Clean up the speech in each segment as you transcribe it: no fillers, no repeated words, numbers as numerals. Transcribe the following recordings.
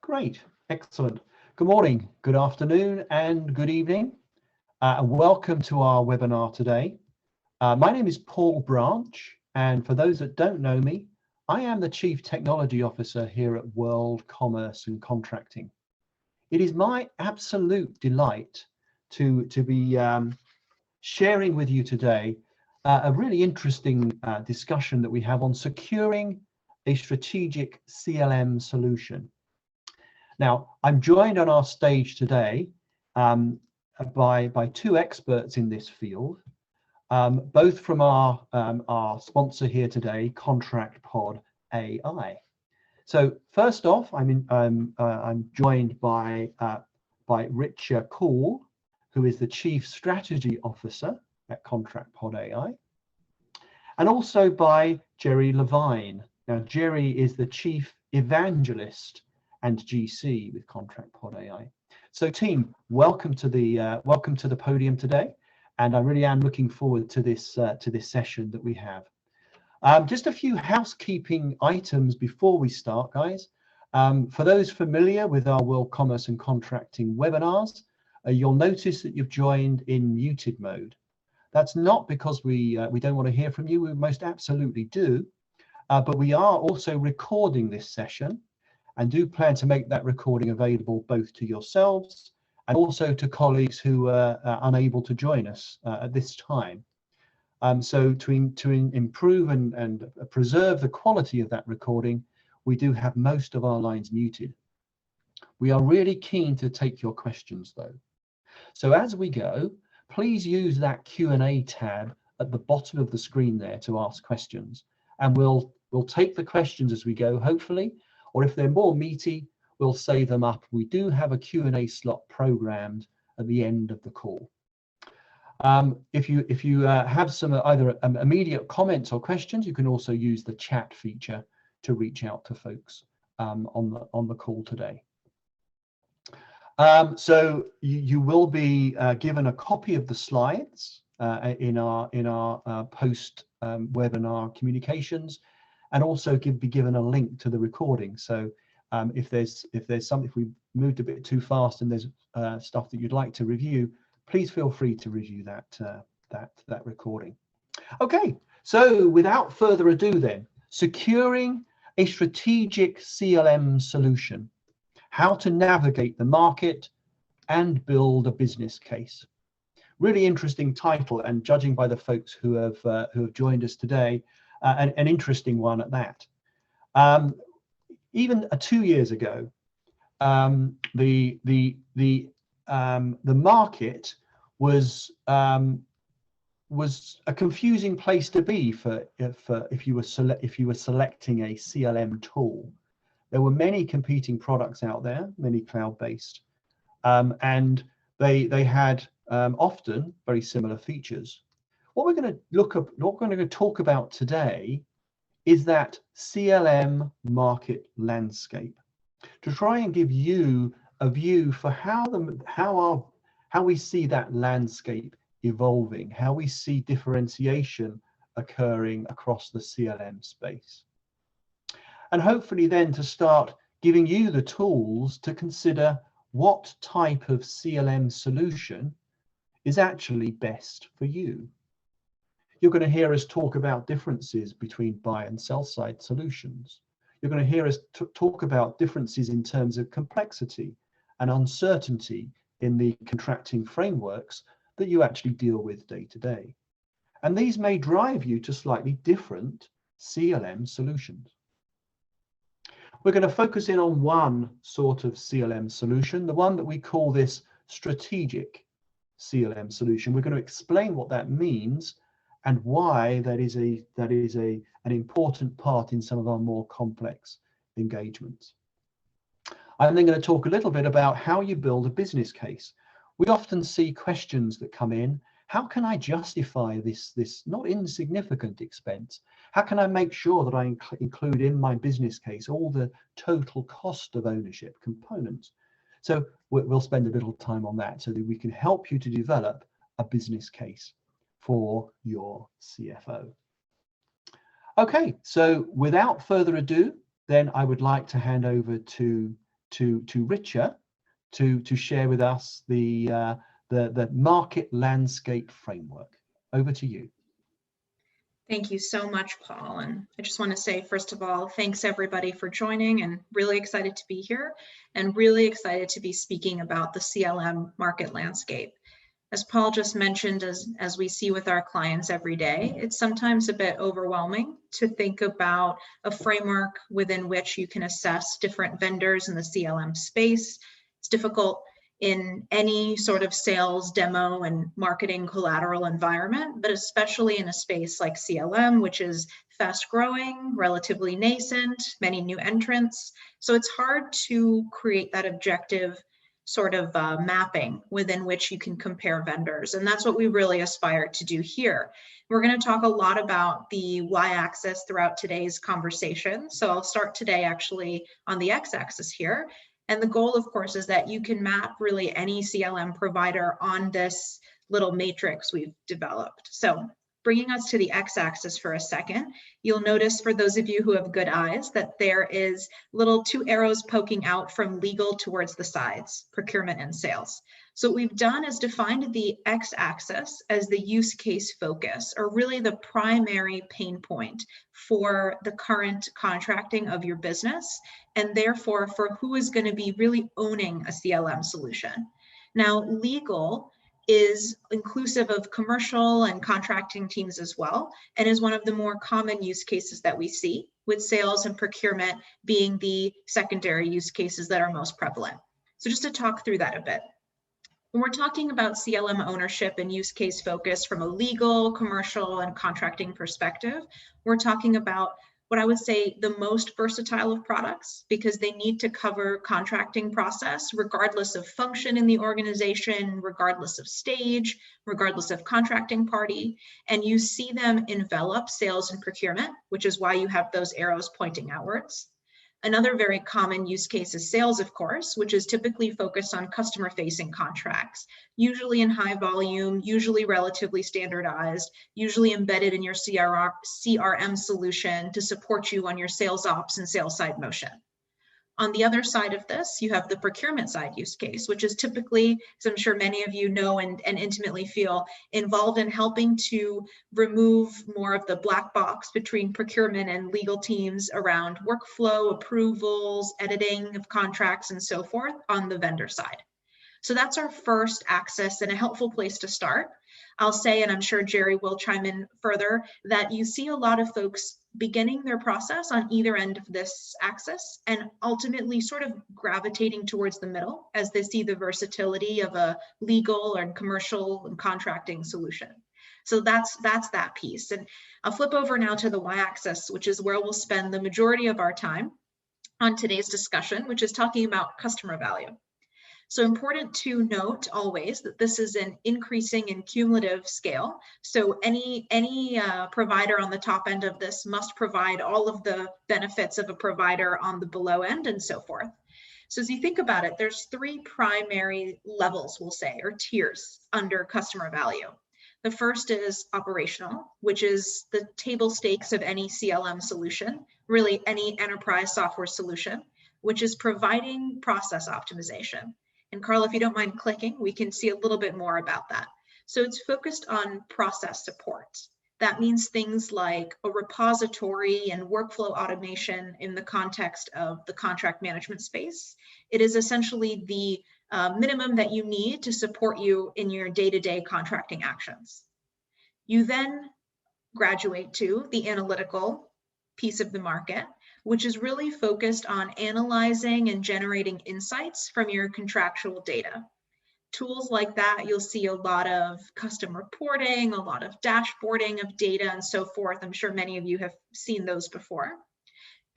Great, excellent. Good morning, good afternoon, and good evening. And welcome to our webinar today. My name is Paul Branch, and for those that don't know me, I am the Chief Technology Officer here at World Commerce and Contracting. It is my absolute delight to be sharing with you today a really interesting discussion that we have on securing a strategic CLM solution. Now, I'm joined on our stage today by two experts in this field, both from our sponsor here today, ContractPodAi. So first off, I'm joined by Richa Kaul, who is the Chief Strategy Officer at ContractPodAi, and also by Jerry Levine. Now, Jerry is the Chief Evangelist and GC with ContractPodAi. So team, welcome to the podium today, and I really am looking forward to this session that we have. Just a few housekeeping items before we start, guys. For those familiar with our World Commerce and Contracting webinars, you'll notice that you've joined in muted mode. That's not because we don't want to hear from you. We most absolutely do, but we are also recording this session, and do plan to make that recording available both to yourselves and also to colleagues who are unable to join us at this time. So to improve and preserve the quality of that recording, we do have most of our lines muted. We are really keen to take your questions though. So as we go, please use that Q&A tab at the bottom of the screen there to ask questions, and we'll take the questions as we go, hopefully. Or if they're more meaty, we'll save them up. We do have a Q&A slot programmed at the end of the call. If you have some either immediate comments or questions, you can also use the chat feature to reach out to folks on the call today. So you will be given a copy of the slides in our post webinar communications, and also be given a link to the recording. So if we moved a bit too fast and there's stuff that you'd like to review, please feel free to review that recording. Okay, so without further ado then, securing a strategic CLM solution, how to navigate the market and build a business case. Really interesting title, and judging by the folks who have joined us today, an interesting one at that. Even 2 years ago, the market was a confusing place to be for if you were selecting a CLM tool. There were many competing products out there, many cloud-based, and they had often very similar features. What we're going to talk about today is that CLM market landscape, to try and give you a view for how we see that landscape evolving, how we see differentiation occurring across the CLM space, and hopefully then to start giving you the tools to consider what type of CLM solution is actually best for you. You're going to hear us talk about differences between buy and sell side solutions. You're going to hear us talk about differences in terms of complexity and uncertainty in the contracting frameworks that you actually deal with day to day. And these may drive you to slightly different CLM solutions. We're going to focus in on one sort of CLM solution, the one that we call this strategic CLM solution. We're going to explain what that means and why that is an important part in some of our more complex engagements. I'm then going to talk a little bit about how you build a business case. We often see questions that come in. How can I justify this not insignificant expense? How can I make sure that I include in my business case all the total cost of ownership components? So we'll spend a little time on that so that we can help you to develop a business case for your CFO. Okay, so without further ado, then I would like to hand over to to Richa to share with us the market landscape framework. Over to you. Thank you so much, Paul. And I just want to say, first of all, thanks everybody for joining, and really excited to be here and really excited to be speaking about the CLM market landscape. As Paul just mentioned, as we see with our clients every day, it's sometimes a bit overwhelming to think about a framework within which you can assess different vendors in the CLM space. It's difficult in any sort of sales, demo, and marketing collateral environment, but especially in a space like CLM, which is fast growing, relatively nascent, many new entrants. So it's hard to create that objective sort of mapping within which you can compare vendors. And that's what we really aspire to do here. We're going to talk a lot about the y-axis throughout today's conversation. So I'll start today actually on the x-axis here. And the goal, of course, is that you can map really any CLM provider on this little matrix we've developed. So bringing us to the x-axis for a second, you'll notice, for those of you who have good eyes, that there is little 2 arrows poking out from legal towards the sides, procurement and sales. So what we've done is defined the x-axis as the use case focus, or really the primary pain point for the current contracting of your business, and therefore for who is going to be really owning a CLM solution. Now, legal is inclusive of commercial and contracting teams as well, and is one of the more common use cases that we see, with sales and procurement being the secondary use cases that are most prevalent. So just to talk through that a bit. When we're talking about CLM ownership and use case focus from a legal, commercial, and contracting perspective, we're talking about what I would say the most versatile of products, because they need to cover contracting process regardless of function in the organization, regardless of stage, regardless of contracting party. And you see them envelop sales and procurement, which is why you have those arrows pointing outwards. Another very common use case is sales, of course, which is typically focused on customer-facing contracts, usually in high volume, usually relatively standardized, usually embedded in your CRM solution to support you on your sales ops and sales side motion. On the other side of this, you have the procurement side use case, which is typically, as I'm sure many of you know and intimately feel, involved in helping to remove more of the black box between procurement and legal teams around workflow, approvals, editing of contracts, and so forth on the vendor side. So that's our first axis and a helpful place to start. I'll say, and I'm sure Jerry will chime in further, that you see a lot of folks beginning their process on either end of this axis and ultimately sort of gravitating towards the middle as they see the versatility of a legal and commercial and contracting solution. So that's that piece. And I'll flip over now to the y-axis, which is where we'll spend the majority of our time on today's discussion, which is talking about customer value. So important to note always that this is an increasing and cumulative scale. So any provider on the top end of this must provide all of the benefits of a provider on the below end and so forth. So as you think about it, there's 3 primary levels, we'll say, or tiers under customer value. The first is operational, which is the table stakes of any CLM solution, really any enterprise software solution, which is providing process optimization. And Carl, if you don't mind clicking, we can see a little bit more about that. So it's focused on process support. That means things like a repository and workflow automation in the context of the contract management space. It is essentially the minimum that you need to support you in your day-to-day contracting actions. You then graduate to the analytical piece of the market, which is really focused on analyzing and generating insights from your contractual data. Tools like that, you'll see a lot of custom reporting, a lot of dashboarding of data and so forth. I'm sure many of you have seen those before.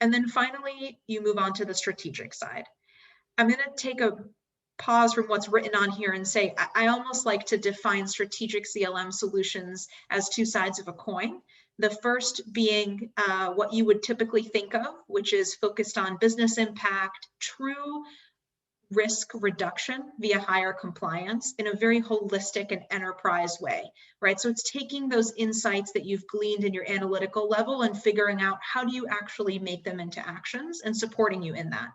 And then finally, you move on to the strategic side. I'm going to take a pause from what's written on here and say, I almost like to define strategic CLM solutions as 2 sides of a coin. The first being what you would typically think of, which is focused on business impact, true risk reduction via higher compliance in a very holistic and enterprise way, right? So it's taking those insights that you've gleaned in your analytical level and figuring out how do you actually make them into actions and supporting you in that.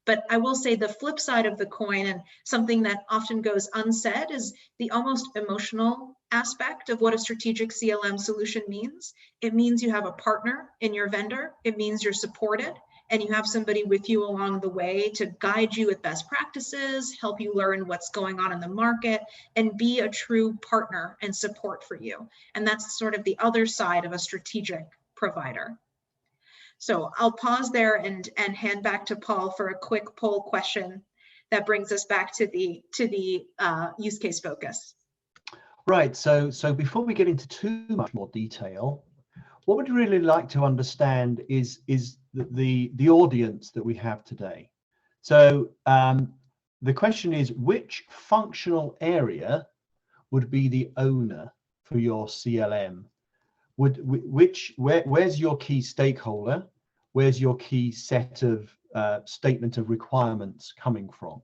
But I will say the flip side of the coin, and something that often goes unsaid, is the almost emotional aspect of what a strategic CLM solution means. It means you have a partner in your vendor. It means you're supported, and you have somebody with you along the way to guide you with best practices, help you learn what's going on in the market, and be a true partner and support for you. And that's sort of the other side of a strategic provider. So I'll pause there and hand back to Paul for a quick poll question that brings us back to the use case focus. Right. So before we get into too much more detail, what we'd really like to understand is the audience that we have today. So the question is, which functional area would be the owner for your CLM? Where's your key stakeholder? Where's your key set of statement of requirements coming from?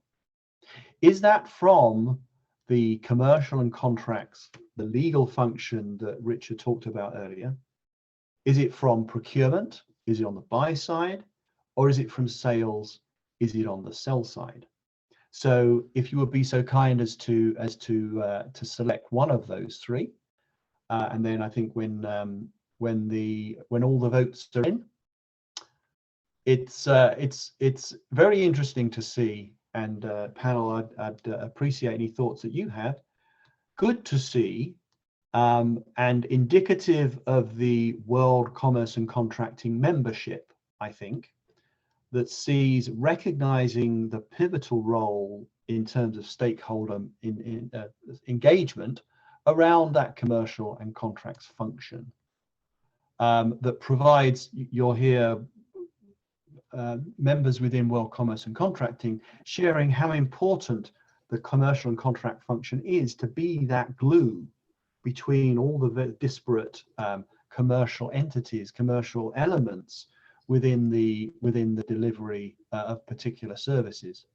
Is that from the commercial and contracts, the legal function that Richa talked about earlier? Is it from procurement? Is it on the buy side? Or is it from sales? Is it on the sell side? So if you would be so kind as to select one of those three, and then I think when all the votes are in, it's very interesting to see. And panel, I'd appreciate any thoughts that you have. Good to see, and indicative of the World Commerce and Contracting membership, I think, that sees recognizing the pivotal role in terms of stakeholder engagement around that commercial and contracts function, that provides, you'll hear members within World Commerce and Contracting sharing how important the commercial and contract function is to be that glue between all the disparate commercial entities, commercial elements within the delivery of particular services.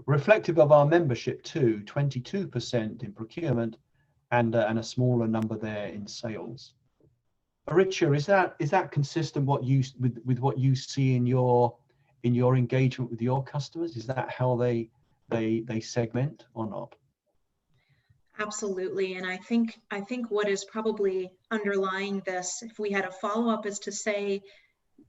Reflective of our membership too, 22% in procurement and a smaller number there in sales. Richa, is that consistent with what you see in your engagement with your customers? Is that how they segment or not? Absolutely. And I think what is probably underlying this, if we had a follow-up, is to say,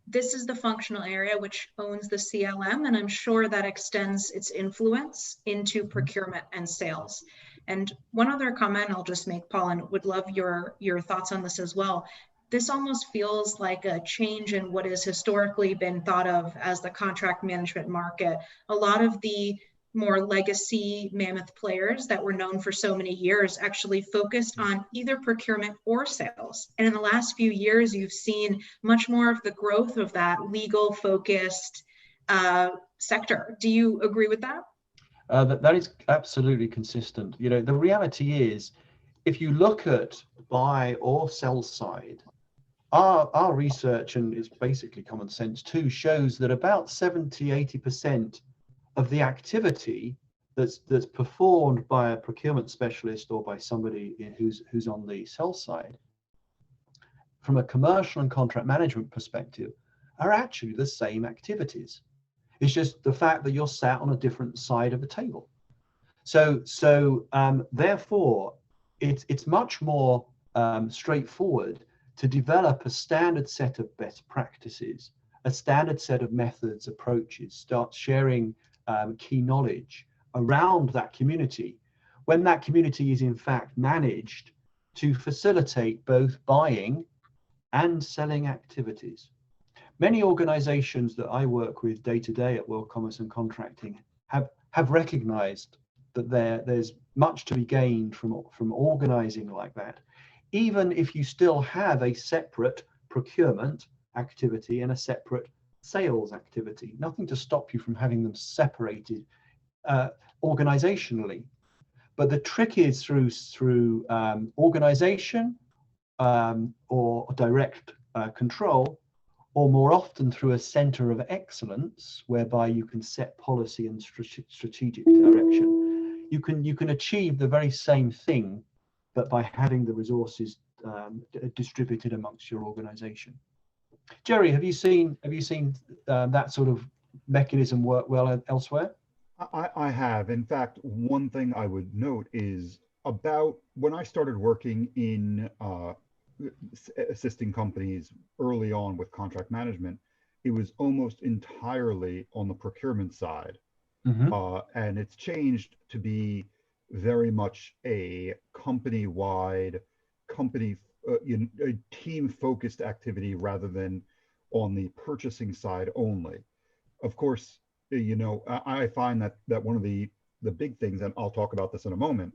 this is the functional area which owns the CLM, and I'm sure that extends its influence into procurement and sales. And one other comment I'll just make, Paul, and would love your thoughts on this as well. This almost feels like a change in what has historically been thought of as the contract management market. A lot of the more legacy mammoth players that were known for so many years actually focused on either procurement or sales. And in the last few years, you've seen much more of the growth of that legal focused sector. Do you agree with that? That is absolutely consistent. You know, the reality is, if you look at buy or sell side, our research, and it's basically common sense too, shows that about 70–80% of the activity that's performed by a procurement specialist or by somebody who's on the sell side, from a commercial and contract management perspective, are actually the same activities. It's just the fact that you're sat on a different side of the table. So therefore, it's much more straightforward to develop a standard set of best practices, a standard set of methods, approaches, start sharing key knowledge around that community, when that community is in fact managed to facilitate both buying and selling activities. Many organizations that I work with day to day at World Commerce and Contracting have recognized that there's much to be gained from organizing like that, even if you still have a separate procurement activity and a separate sales activity. Nothing to stop you from having them separated organizationally. But the trick is through organization or direct control, or more often through a center of excellence, whereby you can set policy and strategic direction. You can achieve the very same thing, but by having the resources distributed amongst your organization. Jerry, have you seen that sort of mechanism work well elsewhere? I have. In fact, one thing I would note is about when I started working in assisting companies early on with contract management, it was almost entirely on the procurement side. Mm-hmm. And it's changed to be very much a company-wide, a team-focused activity rather than on the purchasing side only. Of course, I find that one of the big things, and I'll talk about this in a moment,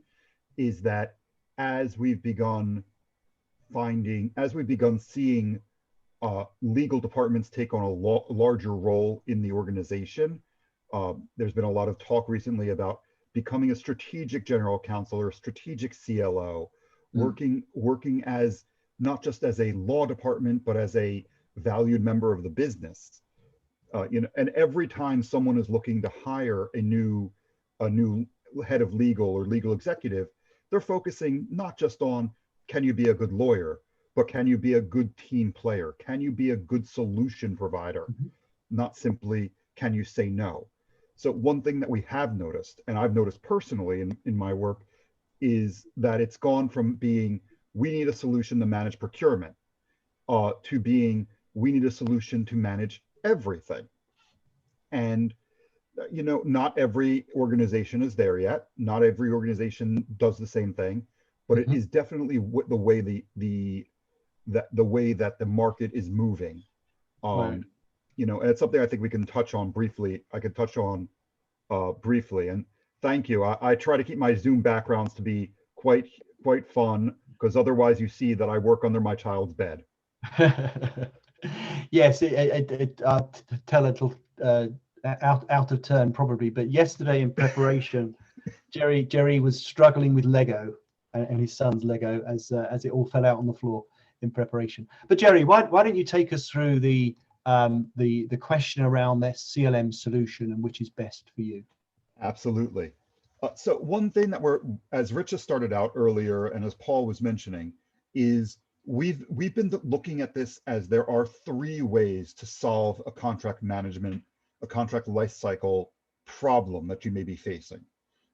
is that as we've begun seeing legal departments take on a larger role in the organization. There's been a lot of talk recently about becoming a strategic general counsel or a strategic CLO, working as not just as a law department, but as a valued member of the business. And every time someone is looking to hire a new head of legal or legal executive, they're focusing not just on can you be a good lawyer, but can you be a good team player? Can you be a good solution provider? Mm-hmm. Not simply can you say no. So one thing that we have noticed, and I've noticed personally in my work, is that it's gone from being we need a solution to manage procurement to being we need a solution to manage everything. And not every organization is there yet. Not every organization does the same thing, but Mm-hmm. it is definitely the way the way that the market is moving. Right. And it's something I think we can touch on briefly. I could touch on briefly. And thank you. I try to keep my Zoom backgrounds to be quite fun, because otherwise you see that I work under my child's bed. Yes, tell a little out of turn probably, but yesterday in preparation, Jerry was struggling with Lego and his son's Lego as it all fell out on the floor in preparation. But Jerry, why don't you take us through the question around this CLM solution and which is best for you? Absolutely. So one thing that as Richa started out earlier, and as Paul was mentioning, is we've been looking at this as there are three ways to solve a contract lifecycle problem that you may be facing.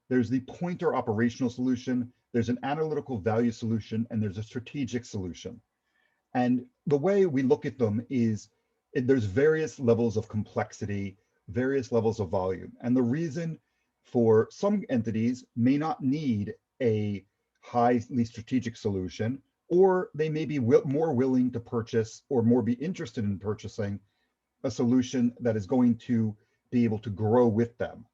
There's the pointer operational solution, there's an analytical value solution, and there's a strategic solution. And the way we look at them is there's various levels of complexity, various levels of volume. And the reason for some entities may not need a highly strategic solution, or they may be more willing to purchase or more be interested in purchasing a solution that is going to be able to grow with them.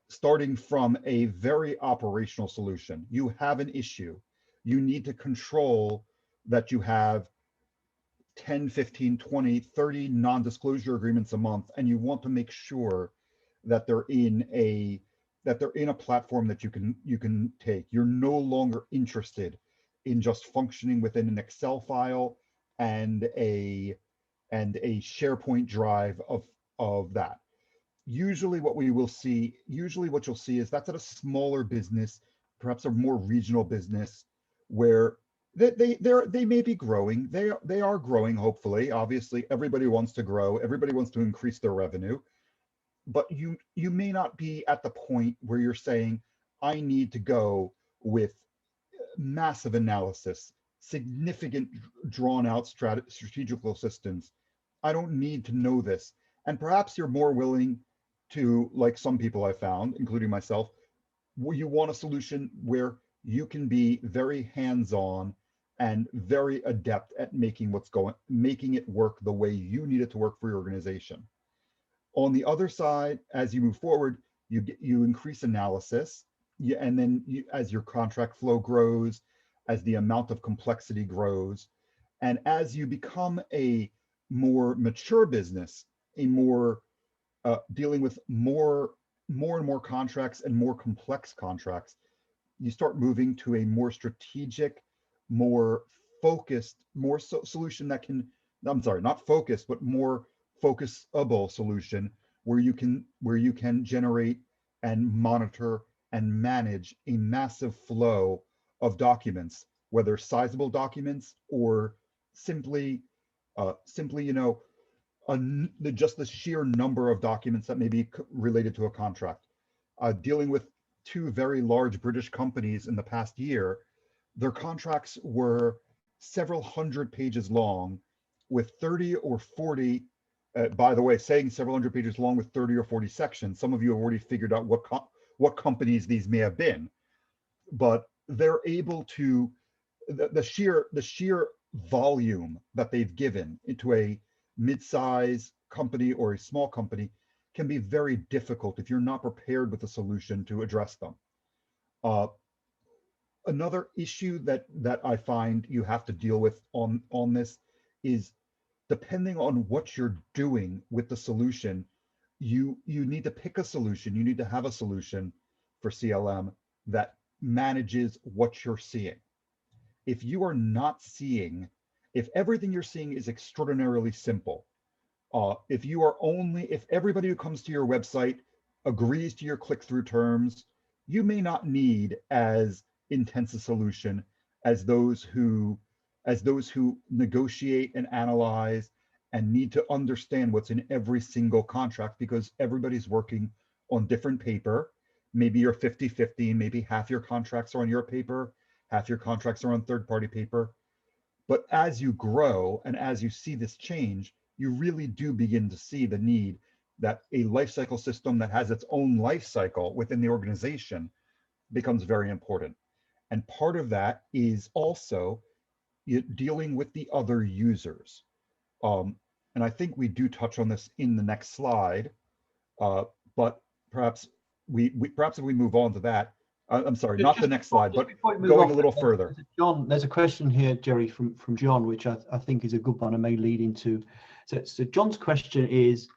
Starting from a very operational solution, you have an issue. You need to control that you have 10, 15, 20, 30 non-disclosure agreements a month, and you want to make sure that they're in a platform that you can take. You're no longer interested in just functioning within an Excel file and a SharePoint drive of that. Usually what you'll see is that's at a smaller business, perhaps a more regional business, where they may be growing. They are growing, hopefully. Obviously, everybody wants to grow. Everybody wants to increase their revenue. But you may not be at the point where you're saying, I need to go with massive analysis, significant drawn out strategical assistance. I don't need to know this. And perhaps you're more willing to, like some people I found, including myself, where you want a solution where you can be very hands-on and very adept at making it work the way you need it to work for your organization. On the other side, as you move forward, you increase analysis, and then as your contract flow grows, as the amount of complexity grows, and as you become a more mature business, a more dealing with more and more contracts and more complex contracts, you start moving to a more strategic, more focused, solution that can, I'm sorry, not focused, but more focusable solution where you can generate and monitor and manage a massive flow of documents, whether sizable documents or simply just the sheer number of documents that may be related to a contract. Dealing with two very large British companies in the past year, their contracts were several hundred pages long with 30 or 40, by the way, saying several hundred pages long with 30 or 40 sections. Some of you have already figured out what companies these may have been, but they're able to, the sheer volume that they've given into a mid-size company or a small company can be very difficult if you're not prepared with a solution to address them. Another issue that I find you have to deal with on this is, depending on what you're doing with the solution, you need to pick a solution. You need to have a solution for CLM that manages what you're seeing. If you are not seeing, if everything you're seeing is extraordinarily simple, if everybody who comes to your website agrees to your click-through terms, you may not need as intense a solution as those who negotiate and analyze and need to understand what's in every single contract, because everybody's working on different paper. Maybe you're 50-50, maybe half your contracts are on your paper, half your contracts are on third-party paper. But as you grow and as you see this change, you really do begin to see the need that a lifecycle system that has its own life cycle within the organization becomes very important. And part of that is also dealing with the other users. And I think we do touch on this in the next slide, but perhaps if we move on to that, I'm sorry, not the next slide, but going a little further. John, there's a question here, Jerry, from John, which I think is a good one and may lead into. So John's question is,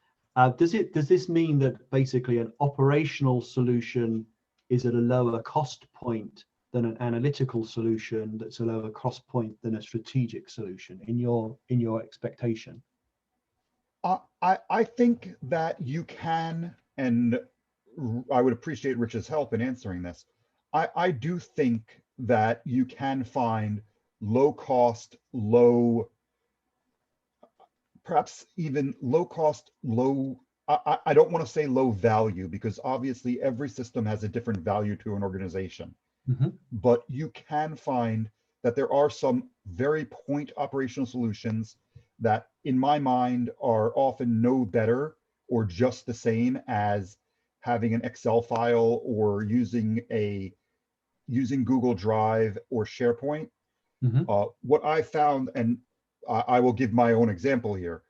does this mean that basically an operational solution is at a lower cost point than an analytical solution that's a lower cost point than a strategic solution in your expectation? I think that you can, and I would appreciate Rich's help in answering this. I do think that you can find low cost, perhaps even low cost, I don't want to say low value, because obviously every system has a different value to an organization. Mm-hmm. But you can find that there are some very point operational solutions that, in my mind, are often no better or just the same as having an Excel file or using Google Drive or SharePoint. Mm-hmm. What I found, and I will give my own example here,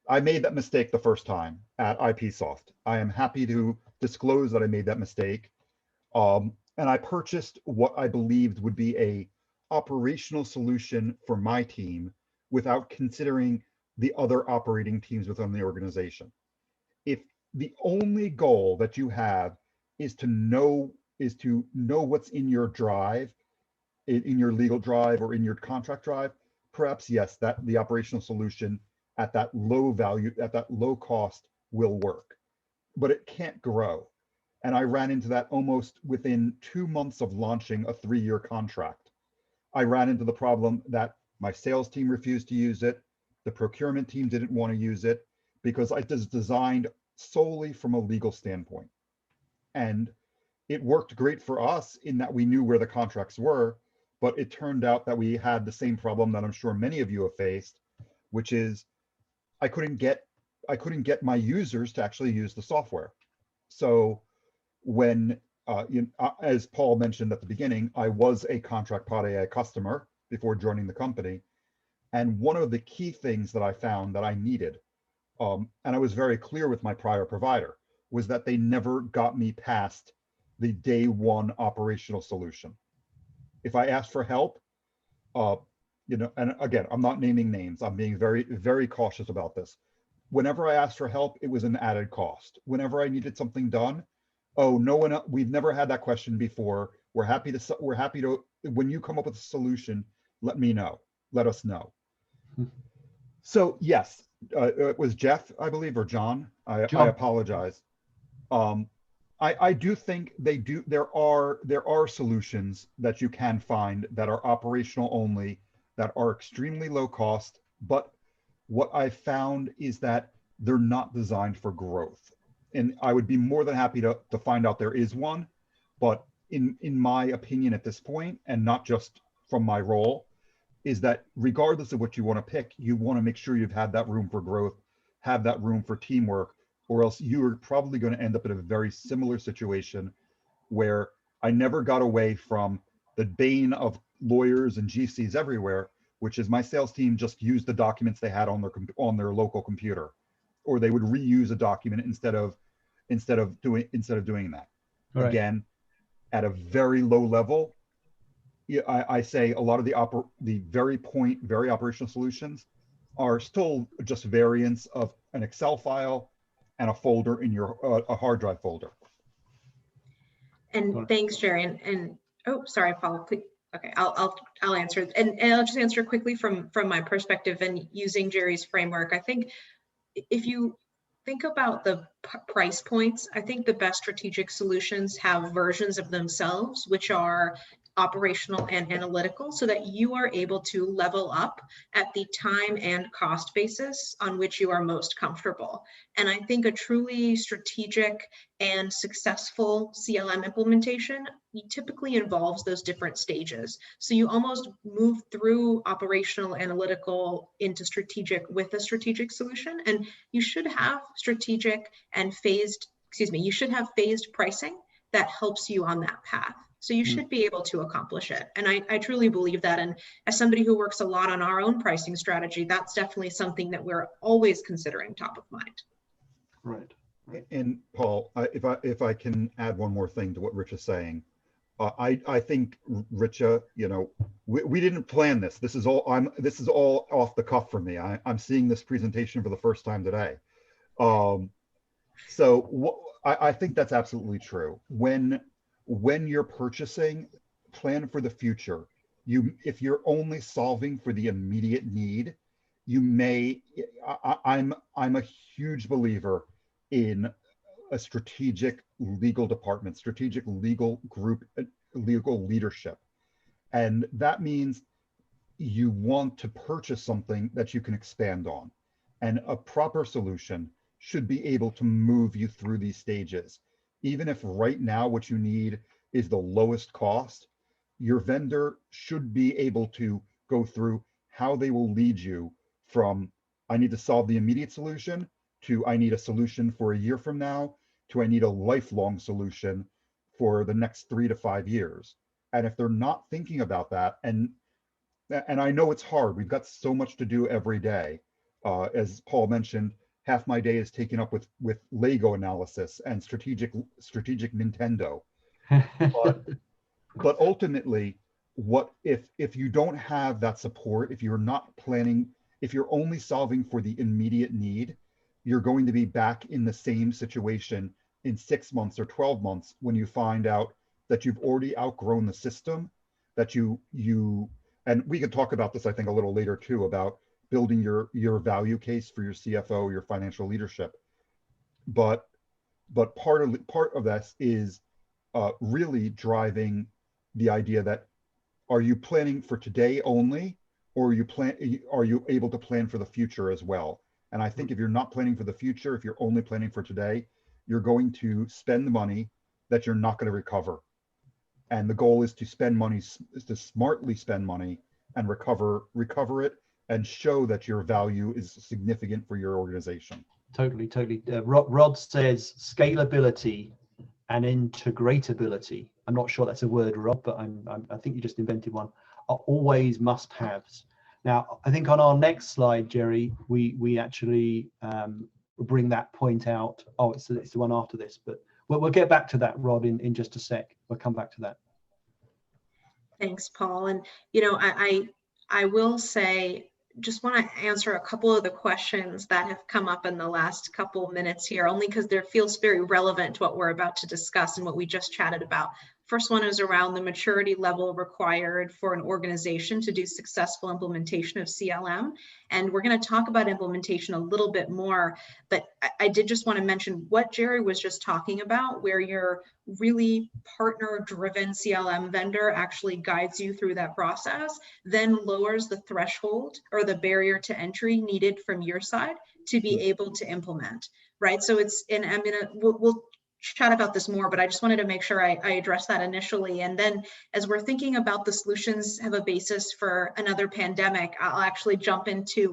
I made that mistake the first time at IPsoft. I am happy to disclose that I made that mistake. And I purchased what I believed would be a operational solution for my team without considering the other operating teams within the organization. If the only goal that you have is to know what's in your drive, in your legal drive or in your contract drive, perhaps yes, that the operational solution at that low value, at that low cost will work, but it can't grow. And I ran into that almost within 2 months of launching a 3-year contract. I ran into the problem that my sales team refused to use it. The procurement team didn't want to use it because it was designed solely from a legal standpoint. And it worked great for us in that we knew where the contracts were, but it turned out that we had the same problem that I'm sure many of you have faced, which is I couldn't get my users to actually use the software. So when, as Paul mentioned at the beginning, I was a ContractPodAi customer before joining the company. And one of the key things that I found that I needed, and I was very clear with my prior provider, was that they never got me past the day one operational solution. If I asked for help, and again, I'm not naming names. I'm being very, very cautious about this. Whenever I asked for help, it was an added cost. Whenever I needed something done, oh, no one, we've never had that question before. We're happy to, when you come up with a solution, let us know. So yes, it was Jeff, I believe, or John. I apologize. I do think there are solutions that you can find that are operational only, that are extremely low cost. But what I found is that they're not designed for growth. And I would be more than happy to find out there is one, but in my opinion at this point, and not just from my role, is that regardless of what you want to pick, you want to make sure you've had that room for growth, have that room for teamwork, or else you're probably going to end up in a very similar situation where I never got away from the bane of lawyers and GCs everywhere, which is my sales team just used the documents they had on their local computer, or they would reuse a document instead of doing that. Right. Again, at a very low level, I say a lot of the very operational solutions are still just variants of an Excel file and a folder in your a hard drive folder. And thanks, Jerry. And oh, sorry, Paul. Okay, I'll answer, and I'll just answer quickly from my perspective and using Jerry's framework. I think if you think about the price points, I think the best strategic solutions have versions of themselves which are operational and analytical, so that you are able to level up at the time and cost basis on which you are most comfortable. And I think a truly strategic and successful CLM implementation typically involves those different stages. So you almost move through operational, analytical into strategic with a strategic solution, and you should have strategic and phased pricing that helps you on that path. So you should be able to accomplish it. And I truly believe that. And as somebody who works a lot on our own pricing strategy, that's definitely something that we're always considering top of mind. Right. And Paul, if I can add one more thing to what Richa's saying, I think Richa, we didn't plan this. This is all off the cuff for me. I'm seeing this presentation for the first time today. I think that's absolutely true. When you're purchasing, plan for the future. If you're only solving for the immediate need, you may. I'm a huge believer in a strategic legal department, strategic legal group, legal leadership, and that means you want to purchase something that you can expand on, and a proper solution should be able to move you through these stages. Even if right now what you need is the lowest cost, your vendor should be able to go through how they will lead you from, I need to solve the immediate solution, to I need a solution for a year from now, to I need a lifelong solution for the next 3 to 5 years. And if they're not thinking about that, and I know it's hard, we've got so much to do every day. As Paul mentioned, half my day is taken up with Lego analysis and strategic Nintendo. But ultimately, what if you don't have that support, if you're not planning, if you're only solving for the immediate need, you're going to be back in the same situation in 6 months or 12 months when you find out that you've already outgrown the system, that you and we could talk about this, I think, a little later too, about building your value case for your CFO, your financial leadership. But part of this is really driving the idea that, are you planning for today only, or are you able to plan for the future as well? And I think if you're not planning for the future, if you're only planning for today, you're going to spend money that you're not going to recover. And the goal is to spend money, is to smartly spend money and recover it, and show that your value is significant for your organization. Totally. Rod says scalability and integratability. I'm not sure that's a word, Rod, but I think you just invented one. Are always must-haves. Now, I think on our next slide, Jerry, we actually bring that point out. Oh, it's the one after this, but we'll get back to that, Rod, in just a sec. We'll come back to that. Thanks, Paul. And I will say, just want to answer a couple of the questions that have come up in the last couple minutes here, only because there feels very relevant to what we're about to discuss and what we just chatted about. First one is around the maturity level required for an organization to do successful implementation of CLM. And we're going to talk about implementation a little bit more, but I did just want to mention what Jerry was just talking about, where your really partner-driven CLM vendor actually guides you through that process, then lowers the threshold or the barrier to entry needed from your side to be able to implement, right? So it's, and I'm gonna, we'll chat about this more, but I just wanted to make sure I address that initially. And then as we're thinking about the solutions have a basis for another pandemic, I'll actually jump into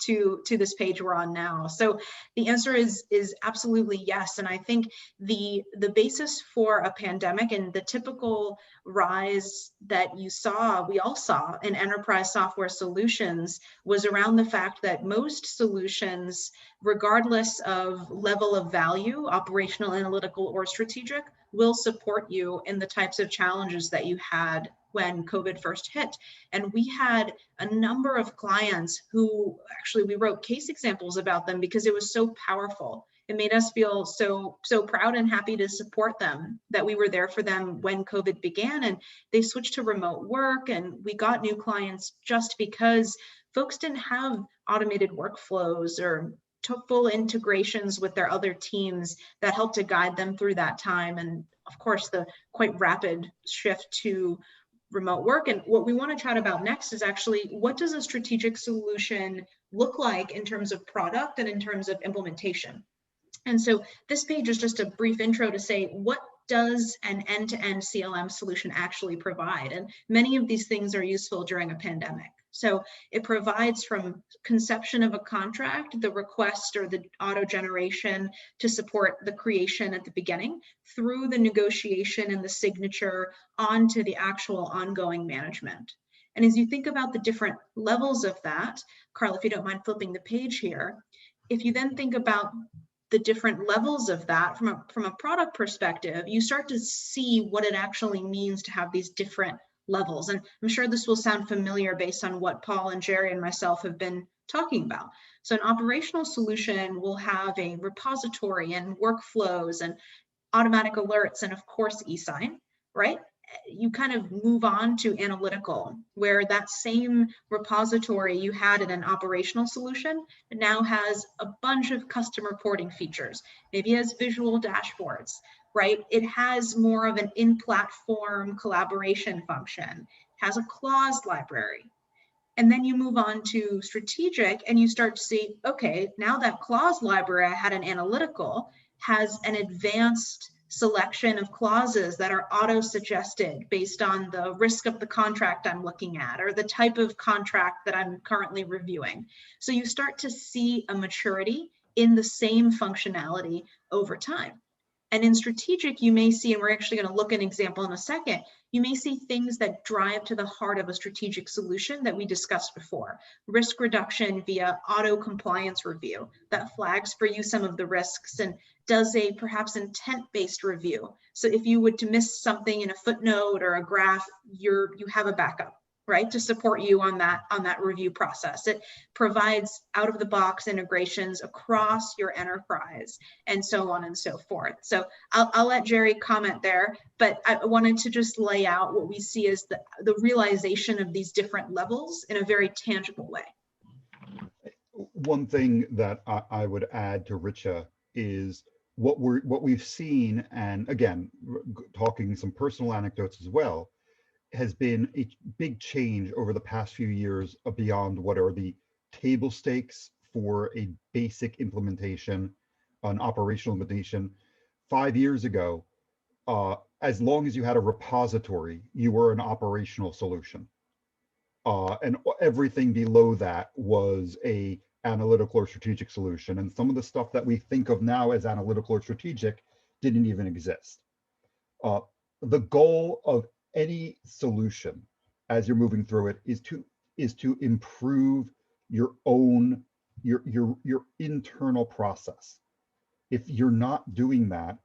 to this page we're on now. So the answer is absolutely yes. And I think the basis for a pandemic and the typical rise that you saw, we all saw in enterprise software solutions, was around the fact that most solutions, regardless of level of value, operational, analytical, or strategic, will support you in the types of challenges that you had when COVID first hit. And we had a number of clients who actually, we wrote case examples about them because it was so powerful. It made us feel so proud and happy to support them, that we were there for them when COVID began, and they switched to remote work, and we got new clients just because folks didn't have automated workflows or full integrations with their other teams that helped to guide them through that time. And of course, the quite rapid shift to remote work. And what we want to chat about next is actually, what does a strategic solution look like in terms of product and in terms of implementation? And so this page is just a brief intro to say, what does an end-to-end CLM solution actually provide? And many of these things are useful during a pandemic. So it provides from conception of a contract, the request or the auto generation to support the creation at the beginning, through the negotiation and the signature, onto the actual ongoing management. And as you think about the different levels of that, Carl, if you don't mind flipping the page here, if you then think about the different levels of that from a product perspective, you start to see what it actually means to have these different levels. And I'm sure this will sound familiar based on what Paul and Jerry and myself have been talking about. So an operational solution will have a repository and workflows and automatic alerts and of course e-sign, right? You kind of move on to analytical, where that same repository you had in an operational solution now has a bunch of custom reporting features. Maybe it has visual dashboards, right? It has more of an in-platform collaboration function, has a clause library. And then you move on to strategic and you start to see, okay, now that clause library I had an analytical has an advanced selection of clauses that are auto-suggested based on the risk of the contract I'm looking at or the type of contract that I'm currently reviewing. So you start to see a maturity in the same functionality over time. And in strategic, you may see, and we're actually going to look at an example in a second, you may see things that drive to the heart of a strategic solution that we discussed before. Risk reduction via auto compliance review that flags for you some of the risks and does a perhaps intent-based review. So if you would to miss something in a footnote or a graph, you have a backup, right, to support you on that review process. It provides out-of-the-box integrations across your enterprise and so on and so forth. So I'll let Jerry comment there, but I wanted to just lay out what we see as the realization of these different levels in a very tangible way. One thing that I would add to Richa is what we've seen, and again, talking some personal anecdotes as well, has been a big change over the past few years beyond what are the table stakes for a basic implementation, an operational implementation. 5 years ago, as long as you had a repository, you were an operational solution. And everything below that was a analytical or strategic solution. And some of the stuff that we think of now as analytical or strategic didn't even exist. The goal of any solution as you're moving through it is to improve your own your internal process. If you're not doing that,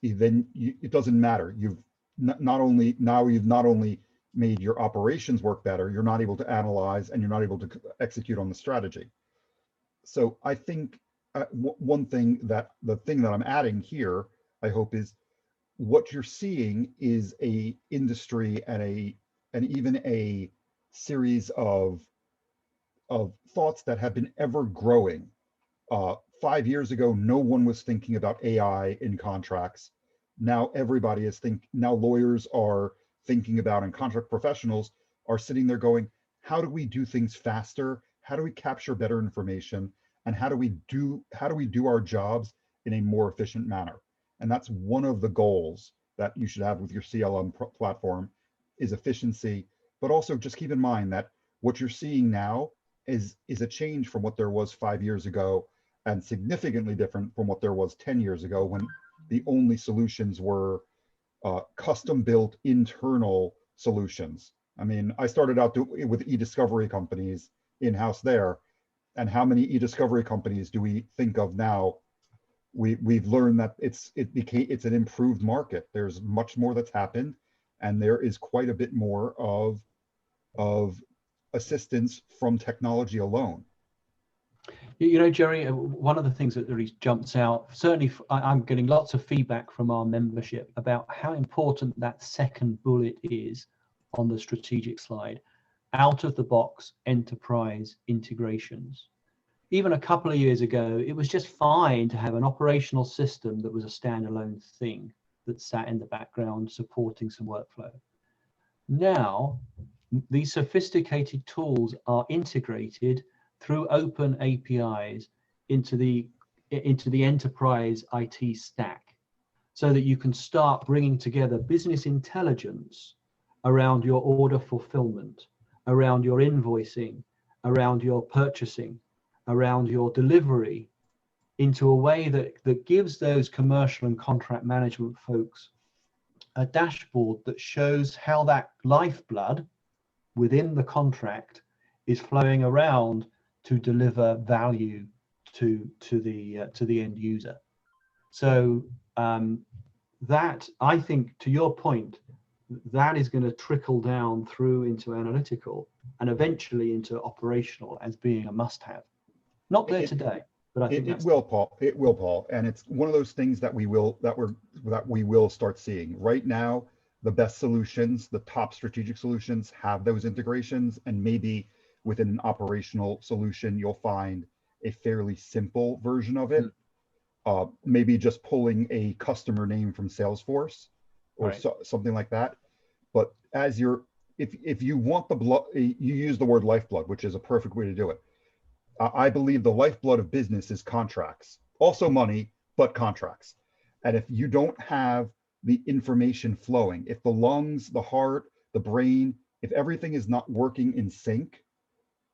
then it doesn't matter. You've not only made your operations work better, you're not able to analyze and you're not able to execute on the strategy. So I think the thing that I'm adding here, I hope, is what you're seeing is a industry and even a series of thoughts that have been ever growing. 5 years ago, no one was thinking about AI in contracts. Now everybody is now lawyers are thinking about, and contract professionals are sitting there going, how do we do things faster? How do we capture better information? and how do we do our jobs in a more efficient manner. And that's one of the goals that you should have with your CLM platform, is efficiency. But also just keep in mind that what you're seeing now is a change from what there was 5 years ago, and significantly different from what there was 10 years ago, when the only solutions were custom built internal solutions. I mean, I started out with e-discovery companies in-house there, and how many e-discovery companies do we think of now? We've learned that it's an improved market. There's much more that's happened, and there is quite a bit more of assistance from technology alone. You know, Jerry, one of the things that really jumps out, certainly I'm getting lots of feedback from our membership about how important that second bullet is on the strategic slide: out of the box enterprise integrations. Even a couple of years ago, it was just fine to have an operational system that was a standalone thing that sat in the background supporting some workflow. Now, these sophisticated tools are integrated through open APIs into the enterprise IT stack, so that you can start bringing together business intelligence around your order fulfillment, around your invoicing, around your purchasing, around your delivery, into a way that gives those commercial and contract management folks a dashboard that shows how that lifeblood within the contract is flowing around to deliver value to the end user. So that, I think, to your point, that is going to trickle down through into analytical and eventually into operational as being a must-have. Not there today, but I think it will, Paul. It will, Paul, and it's one of those things that we will start seeing. Right now, the best solutions, the top strategic solutions, have those integrations, and maybe within an operational solution, you'll find a fairly simple version of it. Maybe just pulling a customer name from Salesforce or something like that. But as if you want you use the word lifeblood, which is a perfect way to do it. I believe the lifeblood of business is contracts, also money, but contracts. And if you don't have the information flowing, if the lungs, the heart, the brain, if everything is not working in sync,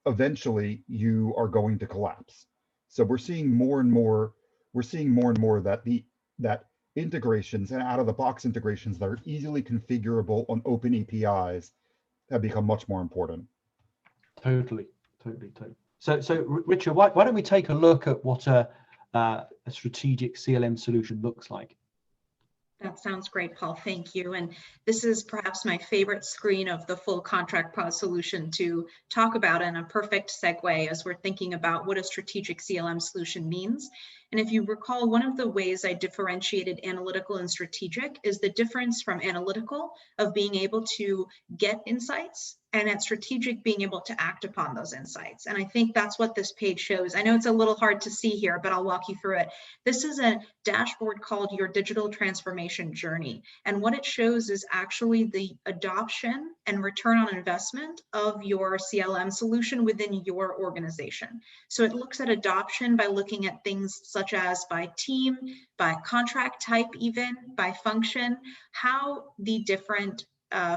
eventually you are going to collapse. So we're seeing more and more that integrations and out of the box integrations that are easily configurable on open APIs have become much more important. Totally. So Richa, why don't we take a look at what a strategic CLM solution looks like? That sounds great, Paul. Thank you. And this is perhaps my favorite screen of the full ContractPod solution to talk about, and a perfect segue as we're thinking about what a strategic CLM solution means. And if you recall, one of the ways I differentiated analytical and strategic is the difference from analytical of being able to get insights, and at strategic being able to act upon those insights. And I think that's what this page shows. I know it's a little hard to see here, but I'll walk you through it. This is a dashboard called Your Digital Transformation Journey. And what it shows is actually the adoption and return on investment of your CLM solution within your organization. So it looks at adoption by looking at things such as by team, by contract type, even by function, how the different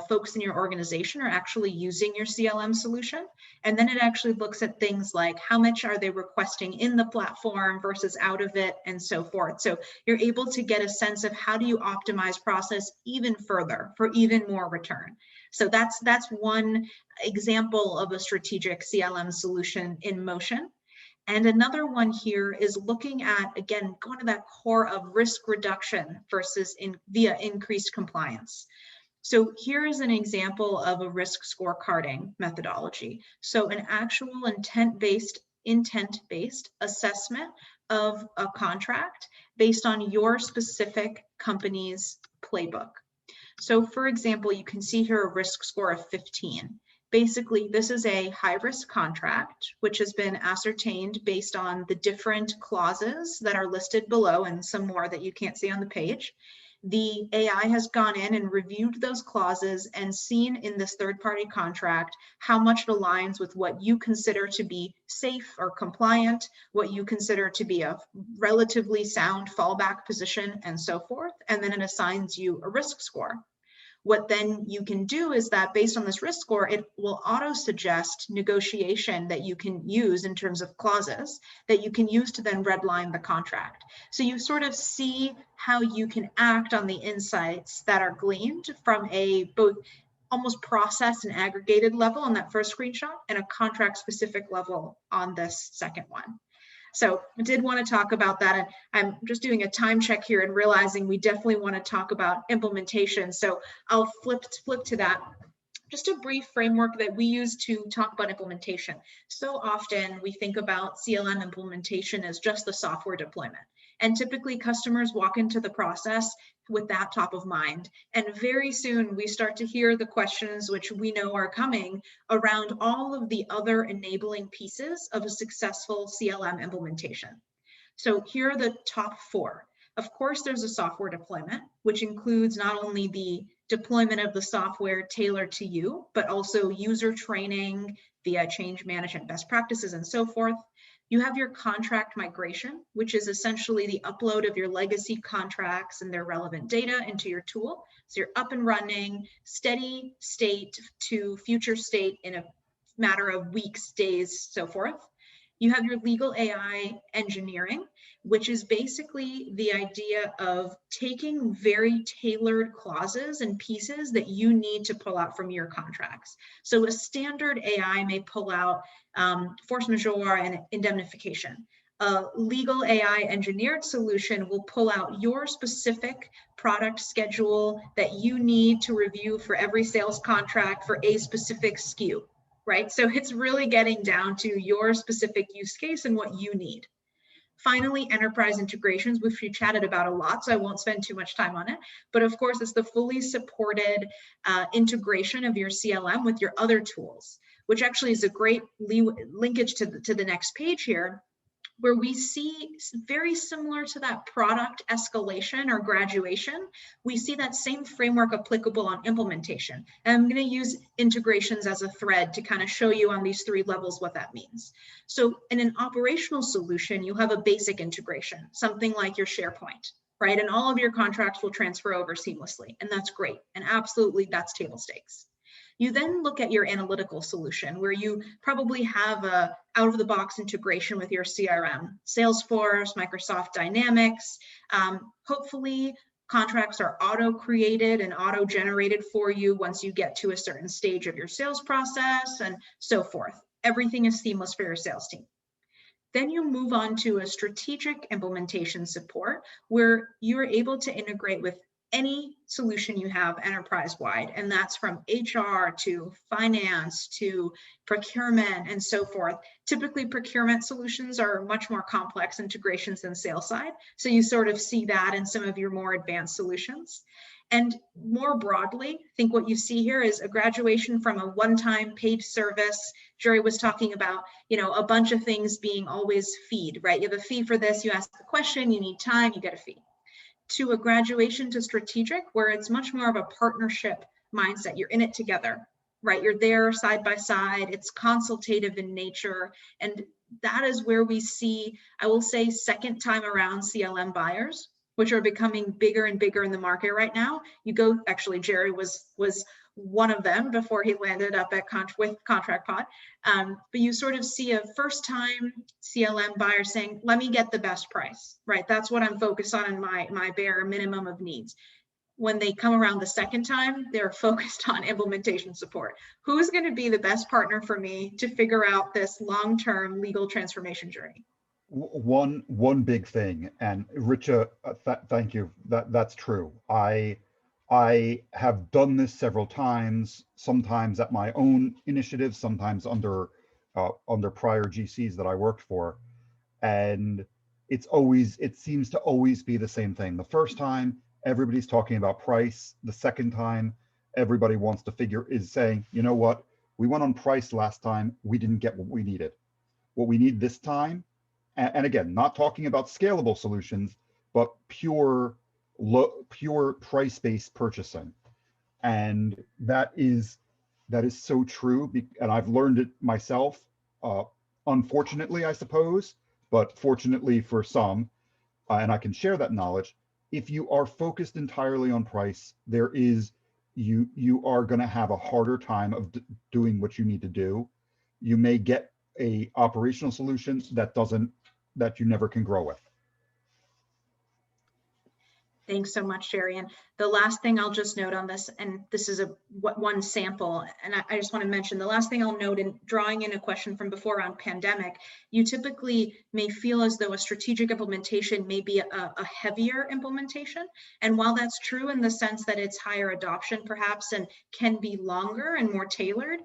folks in your organization are actually using your CLM solution. And then it actually looks at things like how much are they requesting in the platform versus out of it, and so forth. So you're able to get a sense of how do you optimize process even further for even more return. So that's one example of a strategic CLM solution in motion. And another one here is looking at, again, going to that core of risk reduction versus via increased compliance. So here is an example of a risk scorecarding methodology. So an actual intent-based assessment of a contract based on your specific company's playbook. So for example, you can see here a risk score of 15. Basically, this is a high-risk contract, which has been ascertained based on the different clauses that are listed below and some more that you can't see on the page. the AI has gone in and reviewed those clauses and seen in this third-party contract how much it aligns with what you consider to be safe or compliant, what you consider to be a relatively sound fallback position, and so forth. And then it assigns you a risk score. What then you can do is that based on this risk score, it will auto suggest negotiation that you can use in terms of clauses that you can use to then redline the contract. So you sort of see how you can act on the insights that are gleaned from a both almost process and aggregated level on that first screenshot and a contract specific level on this second one. So I did want to talk about that, and I'm just doing a time check here and realizing we definitely want to talk about implementation. So I'll flip to that. Just a brief framework that we use to talk about implementation. So often we think about CLM implementation as just the software deployment. And typically customers walk into the process with that top of mind. And very soon we start to hear the questions which we know are coming around all of the other enabling pieces of a successful CLM implementation. So here are the top 4. Of course, there's a software deployment, which includes not only the deployment of the software tailored to you, but also user training via change management best practices and so forth. You have your contract migration, which is essentially the upload of your legacy contracts and their relevant data into your tool. So you're up and running, steady state to future state in a matter of weeks, days, so forth. You have your legal AI engineering, which is basically the idea of taking very tailored clauses and pieces that you need to pull out from your contracts. So a standard AI may pull out force majeure and indemnification. A legal AI engineered solution will pull out your specific product schedule that you need to review for every sales contract for a specific SKU. Right? So it's really getting down to your specific use case and what you need. Finally, enterprise integrations, which we chatted about a lot, so I won't spend too much time on it. But of course, it's the fully supported integration of your CLM with your other tools, which actually is a great linkage to the next page here, where we see very similar to that product escalation or graduation, we see that same framework applicable on implementation. And I'm going to use integrations as a thread to kind of show you on these 3 levels what that means. So in an operational solution, you have a basic integration, something like your SharePoint, right? And all of your contracts will transfer over seamlessly, and that's great. And absolutely, that's table stakes. You then look at your analytical solution where you probably have a out-of-the-box integration with your CRM, Salesforce, Microsoft Dynamics. Hopefully, contracts are auto-created and auto-generated for you once you get to a certain stage of your sales process and so forth. Everything is seamless for your sales team. Then you move on to a strategic implementation support where you're able to integrate with any solution you have enterprise-wide, and that's from HR to finance to procurement and so forth. Typically, procurement solutions are much more complex integrations than sales side, so you sort of see that in some of your more advanced solutions. And more broadly, I think what you see here is a graduation from a one-time paid service. Jerry was talking about, a bunch of things being always feed, right? You have a fee for this, you ask the question, you need time, you get a fee. To a graduation to strategic, where it's much more of a partnership mindset. You're in it together, right? You're there side by side. It's consultative in nature. And that is where we see, I will say, second time around CLM buyers, which are becoming bigger and bigger in the market right now. You go, actually, Jerry was one of them before he landed up at with ContractPod. But you sort of see a first-time CLM buyer saying, let me get the best price, right? That's what I'm focused on in my bare minimum of needs. When they come around the second time, they're focused on implementation support. Who's going to be the best partner for me to figure out this long-term legal transformation journey? One big thing, and Richa, thank you. That's true. I have done this several times, sometimes at my own initiative, sometimes under prior GCs that I worked for. And it seems to always be the same thing. The first time, everybody's talking about price. The second time, everybody wants to is saying, you know what, we went on price last time, we didn't get what we needed. What we need this time, and again, not talking about scalable solutions, but pure pure price-based purchasing. And that is so true. And I've learned it myself, unfortunately, I suppose, but fortunately for some, and I can share that knowledge. If you are focused entirely on price, you are going to have a harder time of doing what you need to do. You may get a operational solution that you never can grow with. Thanks so much, Jerry. And the last thing I'll just note on this, and this is one sample, and I just want to mention the last thing I'll note in drawing in a question from before on pandemic, you typically may feel as though a strategic implementation may be a heavier implementation. And while that's true in the sense that it's higher adoption perhaps and can be longer and more tailored,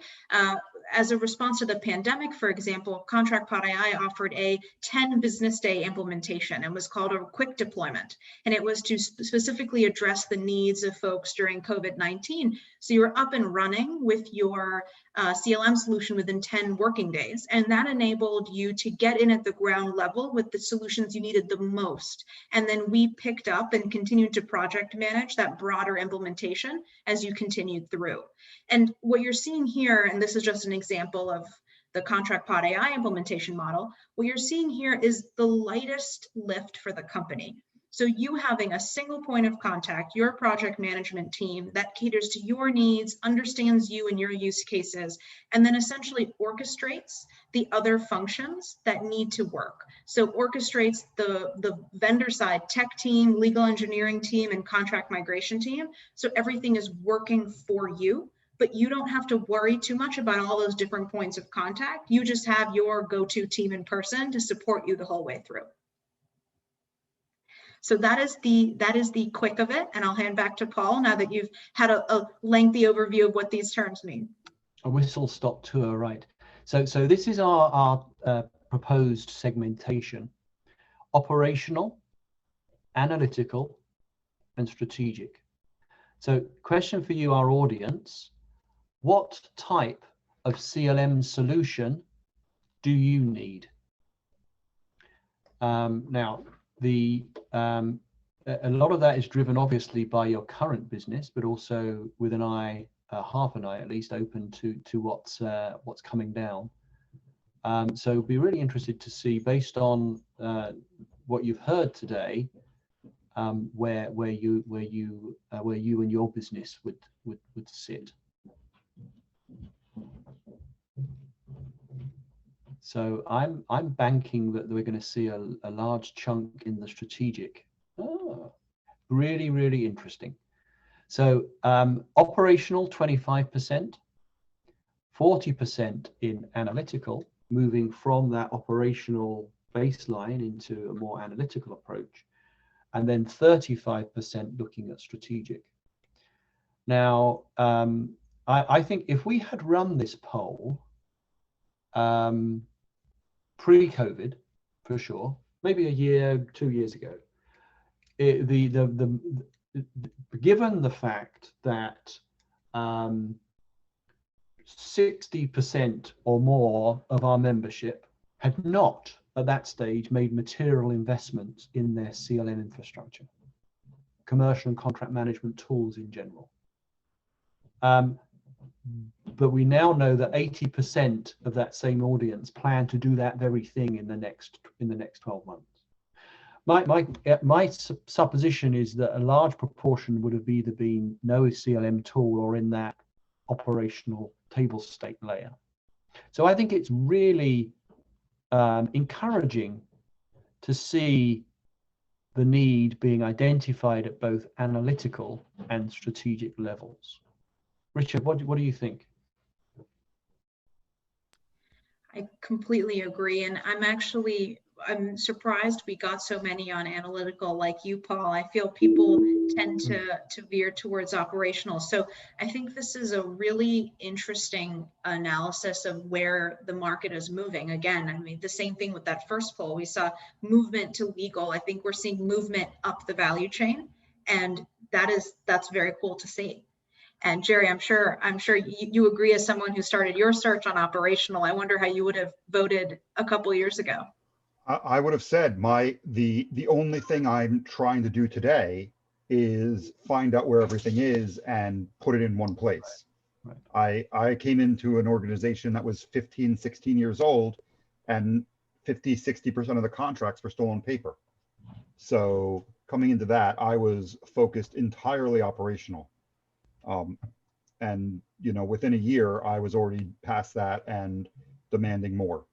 as a response to the pandemic, for example, ContractPodAi offered a 10 business day implementation and was called a quick deployment. And it was to specifically address the needs of folks during COVID-19. So you were up and running with your CLM solution within 10 working days. And that enabled you to get in at the ground level with the solutions you needed the most. And then we picked up and continued to project manage that broader implementation as you continued through. And what you're seeing here, and this is just an example of the ContractPodAi implementation model, what you're seeing here is the lightest lift for the company. So you having a single point of contact, your project management team that caters to your needs, understands you and your use cases, and then essentially orchestrates the other functions that need to work. So orchestrates the vendor side tech team, legal engineering team, and contract migration team. So everything is working for you, but you don't have to worry too much about all those different points of contact. You just have your go-to team in person to support you the whole way through. So that is the quick of it, and I'll hand back to Paul now that you've had a lengthy overview of what these terms mean. A whistle-stop tour, right? So this is our proposed segmentation: operational, analytical, and strategic. So, question for you, our audience: what type of CLM solution do you need? Now, a lot of that is driven obviously by your current business, but also with an eye, half an eye at least, open to what's coming down. So be really interested to see, based on what you've heard today, where you and your business would sit. So I'm banking that we're going to see a large chunk in the strategic. Oh, really, really interesting. So operational 25%, 40% in analytical, moving from that operational baseline into a more analytical approach, and then 35% looking at strategic. Now, I think if we had run this poll pre-COVID, for sure, maybe a year, 2 years ago, given the fact that 60% or more of our membership had not at that stage made material investments in their CLM infrastructure, commercial and contract management tools in general. But we now know that 80% of that same audience plan to do that very thing in the next 12 months. My supposition is that a large proportion would have either been no CLM tool or in that operational table stake layer. So I think it's really encouraging to see the need being identified at both analytical and strategic levels. Richard, what do you think? I completely agree, and I'm surprised we got so many on analytical like you, Paul. I feel people tend to veer towards operational. So I think this is a really interesting analysis of where the market is moving. Again, I mean, the same thing with that first poll. We saw movement to legal. I think we're seeing movement up the value chain, and that's very cool to see. And Jerry, I'm sure you agree, as someone who started your search on operational. I wonder how you would have voted a couple of years ago. I would have said the only thing I'm trying to do today is find out where everything is and put it in one place. Right. I came into an organization that was 15, 16 years old, and 50–60% of the contracts were still on paper. So coming into that, I was focused entirely operational. And you know, within a year, I was already past that and demanding more.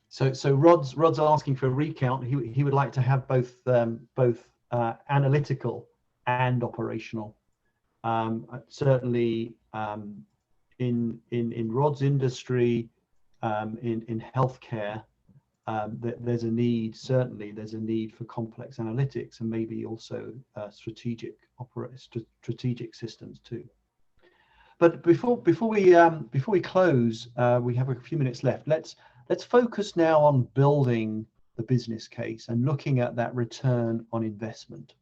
So Rod's asking for a recount. He would like to have both analytical and operational. Certainly in Rod's industry, in healthcare, there's a need. Certainly, there's a need for complex analytics and maybe also strategic systems too. But before we close, we have a few minutes left. Let's focus now on building the business case and looking at that return on investment.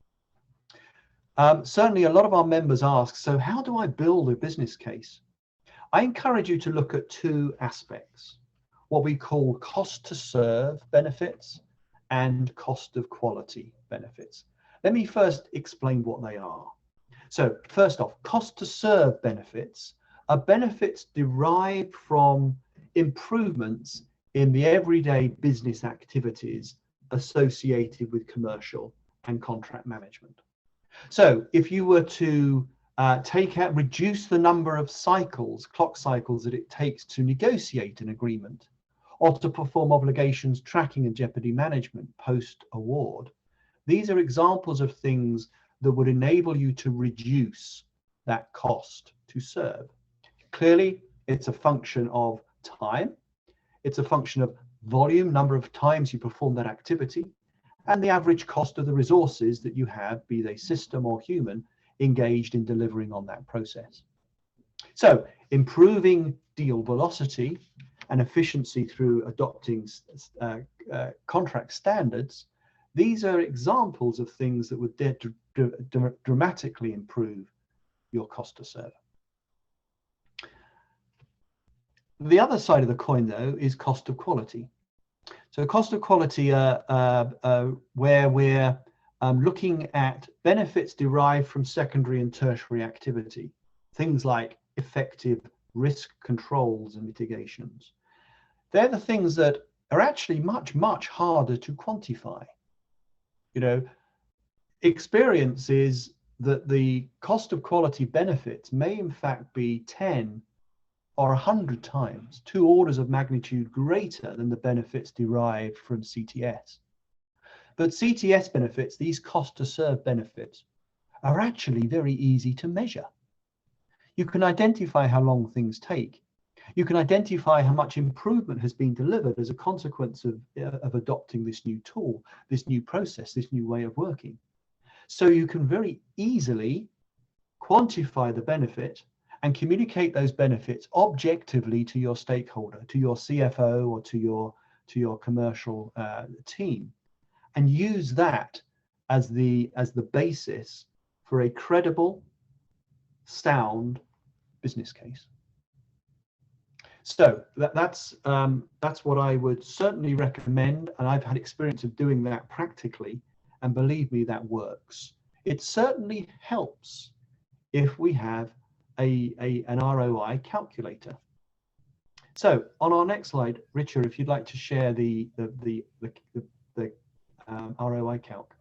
Certainly, a lot of our members ask, so how do I build a business case? I encourage you to look at two aspects, what we call cost to serve benefits and cost of quality benefits. Let me first explain what they are. So first off, cost to serve benefits are benefits derived from improvements in the everyday business activities associated with commercial and contract management. So if you were to reduce the number of clock cycles that it takes to negotiate an agreement, or to perform obligations tracking and jeopardy management post-award, these are examples of things that would enable you to reduce that cost to serve. Clearly, it's a function of time. It's a function of volume, number of times you perform that activity, and the average cost of the resources that you have, be they system or human, engaged in delivering on that process. So improving deal velocity and efficiency through adopting contract standards, these are examples of things that would dramatically improve your cost to serve. The other side of the coin, though, is cost of quality. So cost of quality, where we're looking at benefits derived from secondary and tertiary activity, things like effective risk controls and mitigations. They're the things that are actually much, much harder to quantify. You know, experience is that the cost of quality benefits may in fact be 10 or 100 times, 2 orders of magnitude greater than the benefits derived from CTS. But CTS benefits, these cost to serve benefits, are actually very easy to measure. You can identify how long things take. You can identify how much improvement has been delivered as a consequence of adopting this new tool, this new process, this new way of working. So you can very easily quantify the benefit and communicate those benefits objectively to your stakeholder, to your CFO or to your commercial team, and use that as the basis for a credible, sound business case. So that's what I would certainly recommend, and I've had experience of doing that practically, and believe me, that works. It certainly helps if we have an ROI calculator. So on our next slide, Richa, if you'd like to share the ROI calc.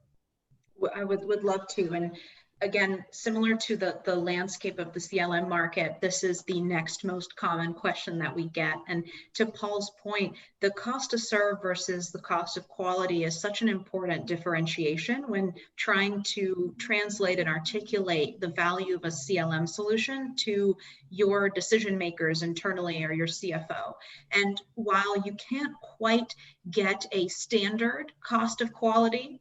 I would love to. And again, similar to the landscape of the CLM market, this is the next most common question that we get. And to Paul's point, the cost to serve versus the cost of quality is such an important differentiation when trying to translate and articulate the value of a CLM solution to your decision makers internally or your CFO. And while you can't quite get a standard cost of quality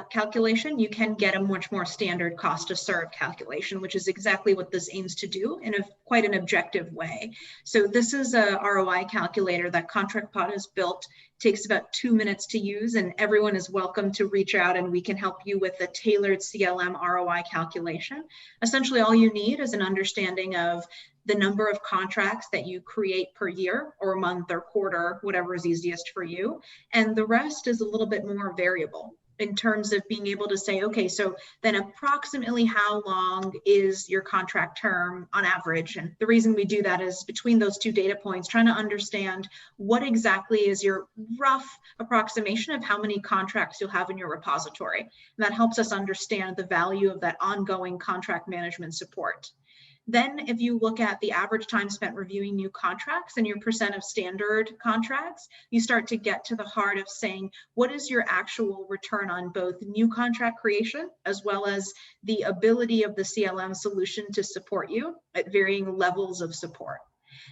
calculation, you can get a much more standard cost to serve calculation, which is exactly what this aims to do in quite an objective way. So this is a ROI calculator that ContractPod has built. It takes about 2 minutes to use, and everyone is welcome to reach out and we can help you with a tailored CLM ROI calculation. Essentially, all you need is an understanding of the number of contracts that you create per year or month or quarter, whatever is easiest for you. And the rest is a little bit more variable. in terms of being able to say, okay, so then approximately how long is your contract term on average? And the reason we do that is between those two data points, trying to understand what exactly is your rough approximation of how many contracts you'll have in your repository. And that helps us understand the value of that ongoing contract management support. Then if you look at the average time spent reviewing new contracts and your percent of standard contracts, you start to get to the heart of saying, what is your actual return on both new contract creation as well as the ability of the CLM solution to support you at varying levels of support?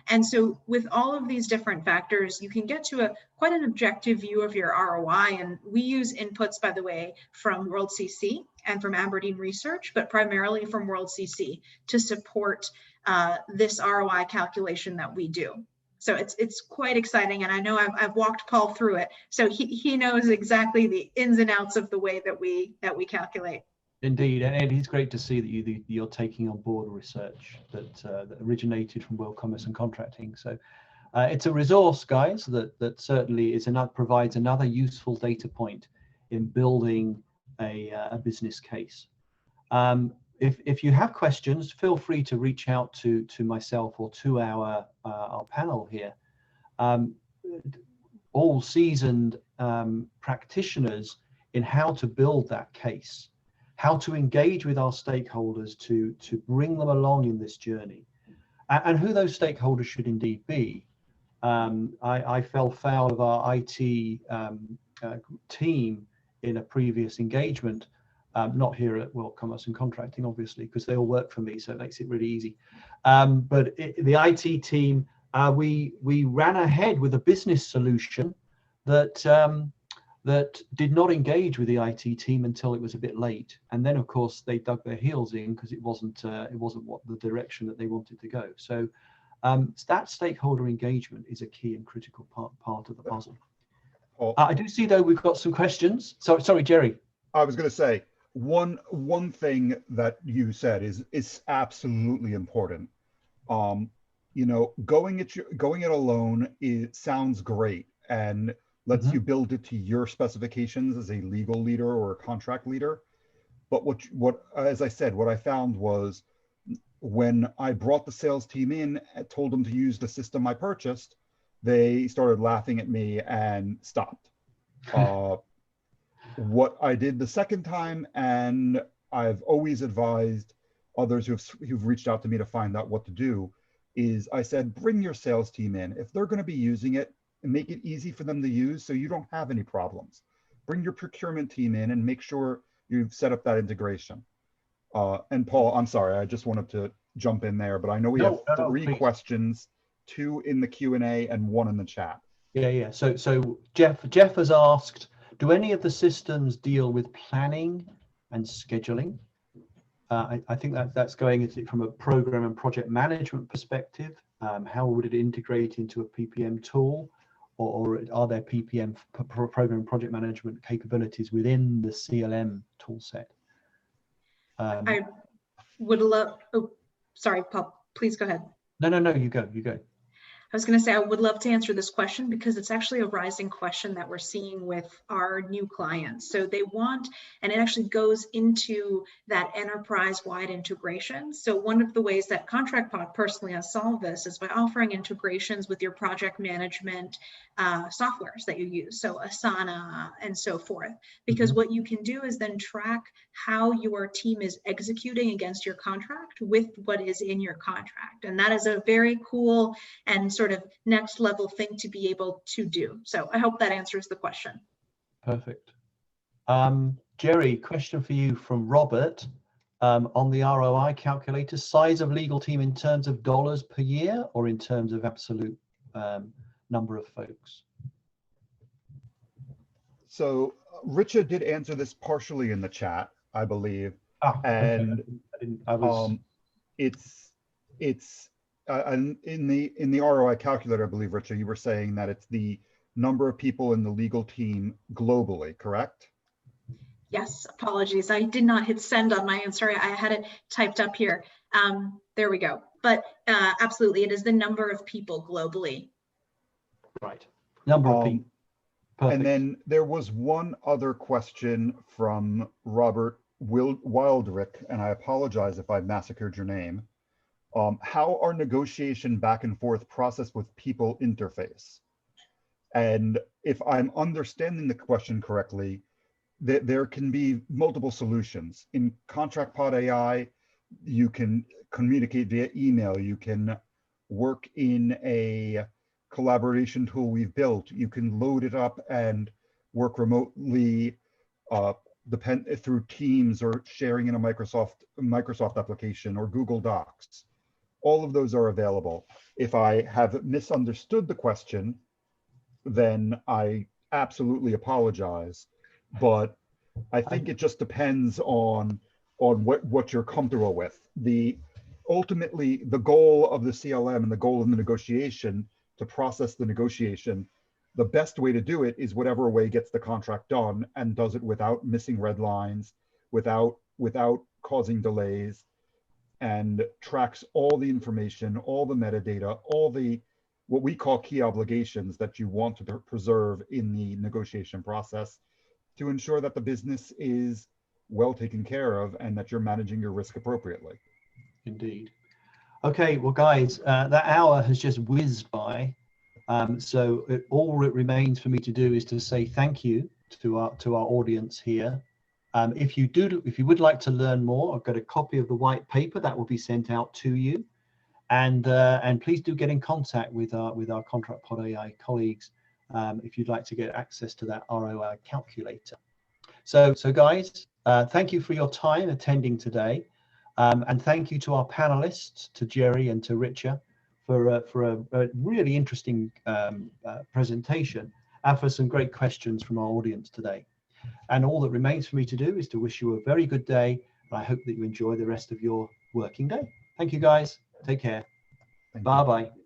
And so with all of these different factors, you can get to quite an objective view of your ROI. And we use inputs, by the way, from World CC and from Aberdeen Research, but primarily from World CC to support this ROI calculation that we do. So it's quite exciting. And I know I've walked Paul through it. So he knows exactly the ins and outs of the way that we calculate. Indeed, and it's great to see that you're taking on board research that originated from World Commerce and Contracting. So it's a resource, guys, that certainly provides another useful data point in building a business case. If you have questions, feel free to reach out to myself or to our panel here. All seasoned practitioners in how to build that case, how to engage with our stakeholders to bring them along in this journey, and who those stakeholders should indeed be. I fell foul of our IT team in a previous engagement, not here at World Commerce and Contracting, obviously, because they all work for me, so it makes it really easy. But the IT team, we ran ahead with a business solution that did not engage with the IT team until it was a bit late, and then of course they dug their heels in because it wasn't what the direction that they wanted to go. So that stakeholder engagement is a key and critical part of the puzzle. I do see though we've got some questions. So sorry, Jerry. I was going to say one thing that you said is absolutely important. You know, going it alone sounds great and lets you build it to your specifications as a legal leader or a contract leader. But what as I said, what I found was when I brought the sales team in and told them to use the system I purchased, they started laughing at me and stopped. What I did the second time, and I've always advised others who've reached out to me to find out what to do, is I said, bring your sales team in. If they're going to be using it, and make it easy for them to use so you don't have any problems. Bring your procurement team in and make sure you've set up that integration. And Paul, I'm sorry, I just wanted to jump in there, but I know we have three questions, 2 in the Q&A and 1 in the chat. Yeah. So Jeff has asked, do any of the systems deal with planning and scheduling? I think that's going from a program and project management perspective. How would it integrate into a PPM tool? Or are there PPM program project management capabilities within the CLM toolset? I would love. Oh, sorry, Paul. Please go ahead. No. You go. I was going to say, I would love to answer this question because it's actually a rising question that we're seeing with our new clients. So they want, and it actually goes into that enterprise-wide integration. So one of the ways that ContractPod personally has solved this is by offering integrations with your project management softwares that you use, so Asana and so forth. Because what you can do is then track how your team is executing against your contract with what is in your contract. And that is a very cool and sort of next level thing to be able to do. So I hope that answers the question. Perfect. Jerry, question for you from Robert on the ROI calculator, size of legal team in terms of dollars per year or in terms of absolute number of folks? So Richa did answer this partially in the chat, I believe. And it's in the ROI calculator, I believe, Richa, you were saying that it's the number of people in the legal team globally, correct? Yes, apologies. I did not hit send on my answer. I had it typed up here. There we go. But absolutely, it is the number of people globally. Right. Number of people. Perfect. And then there was one other question from Robert Wildrick, and I apologize if I massacred your name. How are negotiation back and forth processed with people interface? And if I'm understanding the question correctly, there can be multiple solutions. In ContractPodAi, you can communicate via email. You can work in a collaboration tool we've built. You can load it up and work remotely through Teams or sharing in a Microsoft application or Google Docs. All of those are available. If I have misunderstood the question, then I absolutely apologize. But I think it just depends on what you're comfortable with. Ultimately, the goal of the CLM and the goal of the negotiation, to process the negotiation, the best way to do it is whatever way gets the contract done and does it without missing red lines, without causing delays, and tracks all the information, all the metadata, all the what we call key obligations that you want to preserve in the negotiation process to ensure that the business is well taken care of and that you're managing your risk appropriately. Indeed. Okay, well, guys, that hour has just whizzed by. So all it remains for me to do is to say thank you to our audience here. If you would like to learn more, I've got a copy of the white paper that will be sent out to you, and please do get in contact with our ContractPodAi colleagues if you'd like to get access to that ROI calculator. So guys, thank you for your time attending today, and thank you to our panelists, to Jerry and to Richa, for a really interesting presentation and for some great questions from our audience today. And all that remains for me to do is to wish you a very good day, and I hope that you enjoy the rest of your working day. Thank you, guys. Take care. Bye-bye.